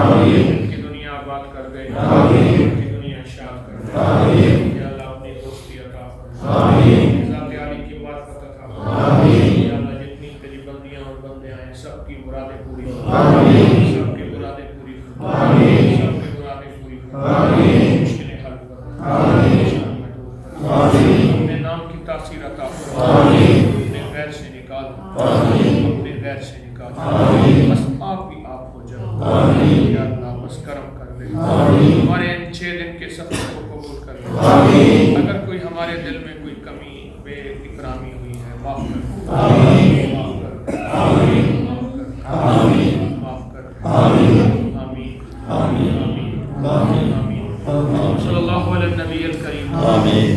की दुनिया आबाद कर दे, की दुनिया शाद कर दे। या अल्लाह अपनी दोस्ती अता फरमा, ज़ात आली की मार्फत अता फरमा। या अल्लाह जितनी तेरी बंदियां और बंदे आए सबकी मुरादें पूरी फरमा, सबकी मुरादें पूरी फरमा, सबकी मुरादें पूरी फरमा, मुश्किलें हल फरमा, परेशानियां दूर फरमा, अपने नाम की तासीर अता फरमा, अपने गैर से निकाल, अपने गैर से निकाल, बस आप भी आप हो जाओ। या अल्लाह बस करम कर दे, हमारे इन 6 दिन के सफर को कबूल कर ले। अगर कोई हमारे दिल में कोई कमी बेइकरामी हुई है माफ कर, माफ कर, माफ कर, माफ कर। आमीन आमीन आमीन। सल्लल्लाहु अलैहि नबी अल करीम। आमीन।